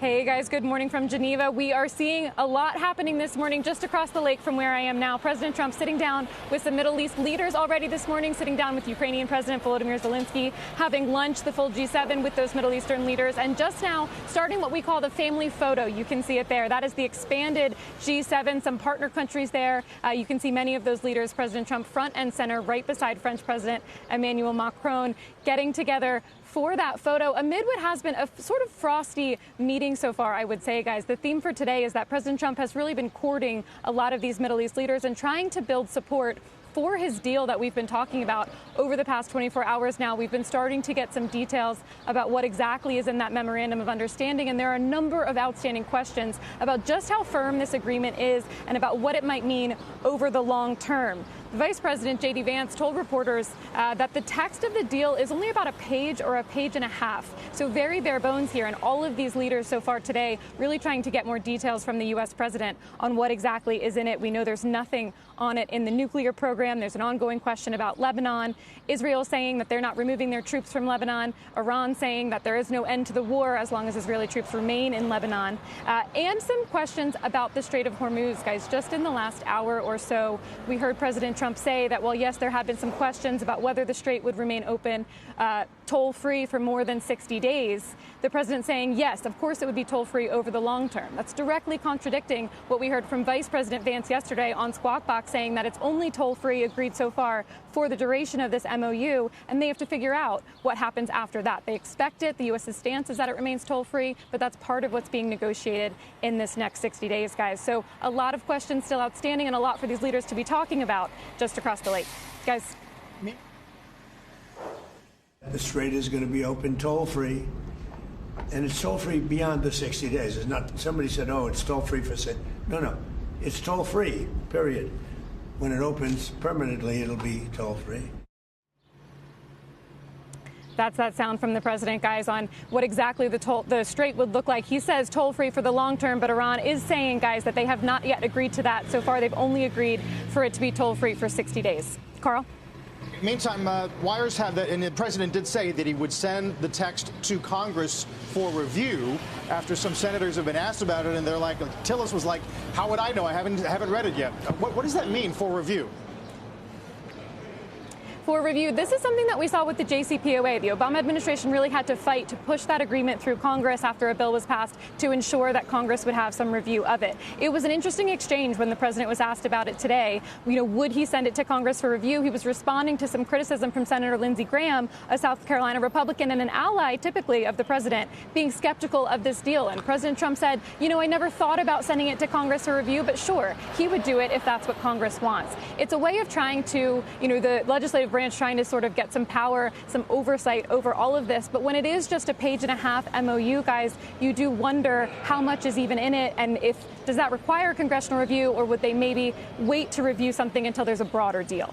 Hey guys, good morning from Geneva. We are seeing a lot happening this morning just across the lake from where I am now. President Trump sitting down with some Middle East leaders already this morning, sitting down with Ukrainian President Volodymyr Zelensky, having lunch, the full G7 with those Middle Eastern leaders, and just now starting what we call the family photo. You can see it there. That is the expanded G7, some partner countries there. You can see many of those leaders, President Trump front and center, right beside French President Emmanuel Macron, getting together for that photo amid what has been a sort of frosty meeting so far, I would say, guys. The theme for today is that President Trump has really been courting a lot of these Middle East leaders and trying to build support for his deal that we've been talking about over the past 24 hours now. We've been starting to get some details about what exactly is in that memorandum of understanding, and there are a number of outstanding questions about just how firm this agreement is and about what it might mean over the long term. Vice President J.D. Vance told reporters that the text of the deal is only about a page or a page and a half. So very bare bones here. And all of these leaders so far today really trying to get more details from the U.S. president on what exactly is in it. We know there's nothing on it in the nuclear program. There's an ongoing question about Lebanon. Israel saying that they're not removing their troops from Lebanon. Iran saying that there is no end to the war as long as Israeli troops remain in Lebanon. And some questions about the Strait of Hormuz, guys. Just in the last hour or so, we heard President Trump say that, well, yes, there have been some questions about whether the strait would remain open toll-free for more than 60 days. The president saying, yes, of course it would be toll-free over the long term. That's directly contradicting what we heard from Vice President Vance yesterday on Squawk Box, saying that it's only toll-free agreed so far for the duration of this MOU, and they have to figure out what happens after that. They expect it. The U.S.'s stance is that it remains toll-free, but that's part of what's being negotiated in this next 60 days, guys. So a lot of questions still outstanding and a lot for these leaders to be talking about just across the lake. Guys. The strait is going to be open toll-free, and it's toll-free beyond the 60 days. It's not, somebody said, oh, it's toll-free for, no, it's toll-free, period. When it opens permanently, it'll be toll-free. That's that sound from the president, guys, on what exactly the strait would look like. He says toll-free for the long term, but Iran is saying, guys, that they have not yet agreed to that. So far, they've only agreed for it to be toll-free for 60 days. Carl? Meantime, wires have that, and the president did say that he would send the text to Congress for review after some senators have been asked about it, and they're like, Tillis was like, how would I know? I haven't read it yet. What does that mean, for review? For review, this is something that we saw with the JCPOA. The Obama administration really had to fight to push that agreement through Congress after a bill was passed to ensure that Congress would have some review of it. It was an interesting exchange when the president was asked about it today. Would he send it to Congress for review? He was responding to some criticism from Senator Lindsey Graham, a South Carolina Republican and an ally typically of the president, being skeptical of this deal. And President Trump said, I never thought about sending it to Congress for review, but sure, he would do it if that's what Congress wants. It's a way of trying to, the legislative branch trying to sort of get some power, some oversight over all of this. But when it is just a page and a half MOU, guys, you do wonder how much is even in it, and does that require congressional review, or would they maybe wait to review something until there's a broader deal?